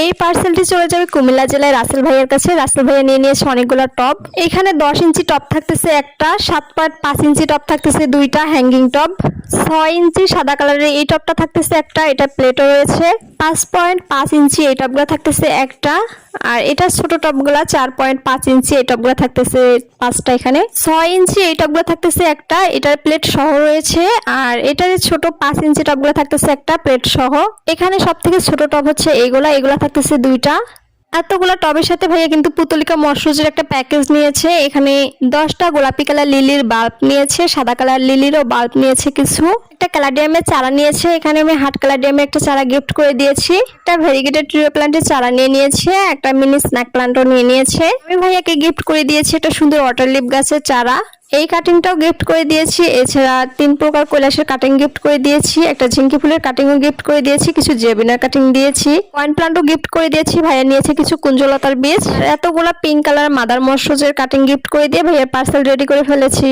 এই পার্সেলটি চলে যাবে কুমিল্লা জেলায় রাসেল ভাইয়ের কাছে। রাসেল ভাইয়া নিয়ে নিয়েছে অনেকগুলো টপ। এখানে 10 ইঞ্চি টপ থাকতেছে একটা, 7.5 ইঞ্চি টপ থাকতেছে দুইটা হ্যাঙ্গিং টপ, 6 ইঞ্চি সাদা কালারের এই টপটা থাকতেছে একটা, এটা প্লেটও রয়েছে। 5.5 ইঞ্চি এই টপগুলো থাকতেছে একটা, আর এটা ছোট টপগুলা 4.5 ইঞ্চি এই টপগুলো থাকতেছে 5টা। এখানে 6 ইঞ্চি এই টপগুলো থাকতেছে একটা, এটার প্লেট সহ রয়েছে। আর এটার ছোট 5 ইঞ্চি টপগুলো থাকতেছে একটা প্লেট সহ। এখানে সব থেকে ছোট টপ হচ্ছে এগুলা থাকতেছে দুইটা। এতগুলা টবের সাথে ভাইয়া কিন্তু পুতলিকা মশরুজের একটা প্যাকেজ নিয়েছে। এখানে 10টা গোলাপি কালার লিলির বাল্ব নিয়েছে, সাদা কালার লিলিরও বাল্ব নিয়েছে কিছু, একটা ক্যালাডিয়ামের চারা নিয়েছে। এখানে আমি হাট ক্যালাডিয়ামের একটা চারা গিফট করে দিয়েছি, একটা ভেরিগেটেড ট্রিও প্ল্যান্টের চারা নিয়ে নিয়েছে, একটা মিনি স্ন্যাক প্ল্যান্টও নিয়ে নিয়েছে। আমি ভাইয়াকে গিফট করে দিয়েছি একটা সুন্দর ওয়াটার লিপ গাছের চারা, এই কাটিংটাও গিফট করে দিয়েছি। এছাড়া 3 প্রকার কৈলাসের কাটিং গিফট করে দিয়েছি, একটা ঝিঙ্কি ফুলের কাটিংও গিফট করে দিয়েছি, কিছু জেবিনার কাটিং দিয়েছি, কয়েন প্লান্টও গিফট করে দিয়েছি। ভাইয়া নিয়েছে কিছু কুঞ্জলতার বীজ, এতগুলা পিঙ্ক কালার মাদার মশরুজের কাটিং গিফট করে দিয়ে ভাইয়ার পার্সেল রেডি করে ফেলেছি।